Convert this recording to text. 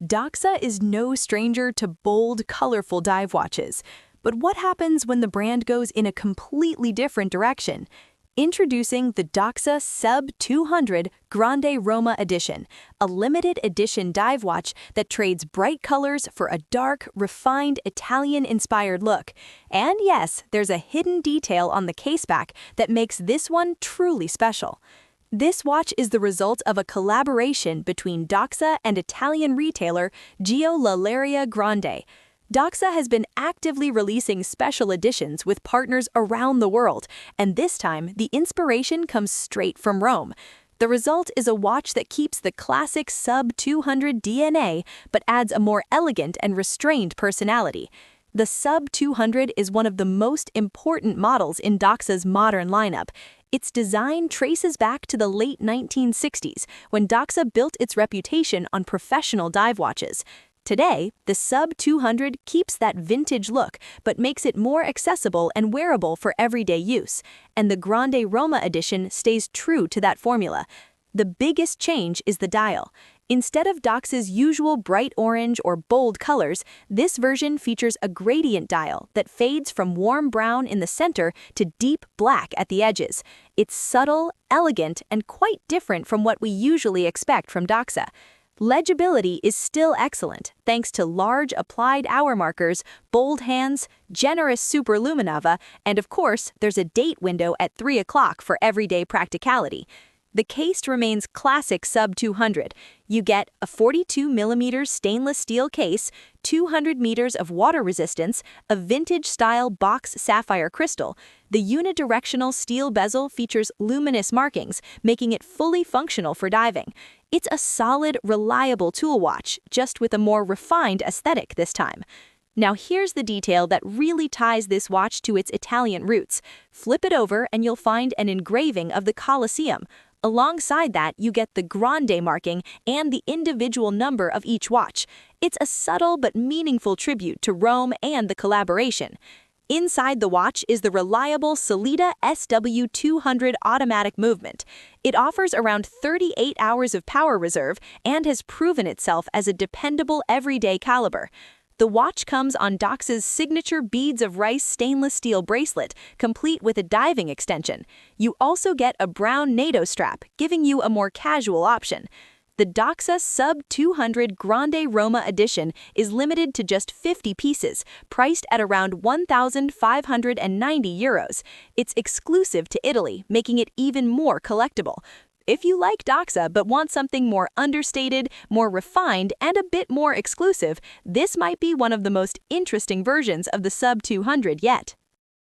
Doxa is no stranger to bold, colorful dive watches. But what happens when the brand goes in a completely different direction? Introducing the Doxa SUB 200 Grande Roma Edition, a limited edition dive watch that trades bright colors for a dark, refined, Italian-inspired look. And yes, there's a hidden detail on the caseback that makes this one truly special. This watch is the result of a collaboration between Doxa and Italian retailer Gioielleria Grande. Doxa has been actively releasing special editions with partners around the world, and this time the inspiration comes straight from Rome. The result is a watch that keeps the classic SUB 200 DNA but adds a more elegant and restrained personality. The SUB 200 is one of the most important models in Doxa's modern lineup. Its design traces back to the late 1960s, when Doxa built its reputation on professional dive watches. Today, the SUB 200 keeps that vintage look, but makes it more accessible and wearable for everyday use, and the Grande Roma Edition stays true to that formula. The biggest change is the dial. Instead of Doxa's usual bright orange or bold colors, this version features a gradient dial that fades from warm brown in the center to deep black at the edges. It's subtle, elegant, and quite different from what we usually expect from Doxa. Legibility is still excellent, thanks to large applied hour markers, bold hands, generous superluminava, and of course, there's a date window at 3 o'clock for everyday practicality. The case remains classic SUB 200. You get a 42mm stainless steel case, 200 meters of water resistance, a vintage-style box sapphire crystal. The unidirectional steel bezel features luminous markings, making it fully functional for diving. It's a solid, reliable tool watch, just with a more refined aesthetic this time. Now here's the detail that really ties this watch to its Italian roots. Flip it over and you'll find an engraving of the Colosseum. Alongside that, you get the Grande marking and the individual number of each watch. It's a subtle but meaningful tribute to Rome and the collaboration. Inside the watch is the reliable Sellita SW200 automatic movement. It offers around 38 hours of power reserve and has proven itself as a dependable everyday caliber. The watch comes on Doxa's signature beads of rice stainless steel bracelet, complete with a diving extension. You also get a brown NATO strap, giving you a more casual option. The Doxa SUB 200 Grande Roma Edition is limited to just 50 pieces, priced at around €1,590. It's exclusive to Italy, making it even more collectible. If you like Doxa but want something more understated, more refined, and a bit more exclusive, this might be one of the most interesting versions of the SUB 200 yet.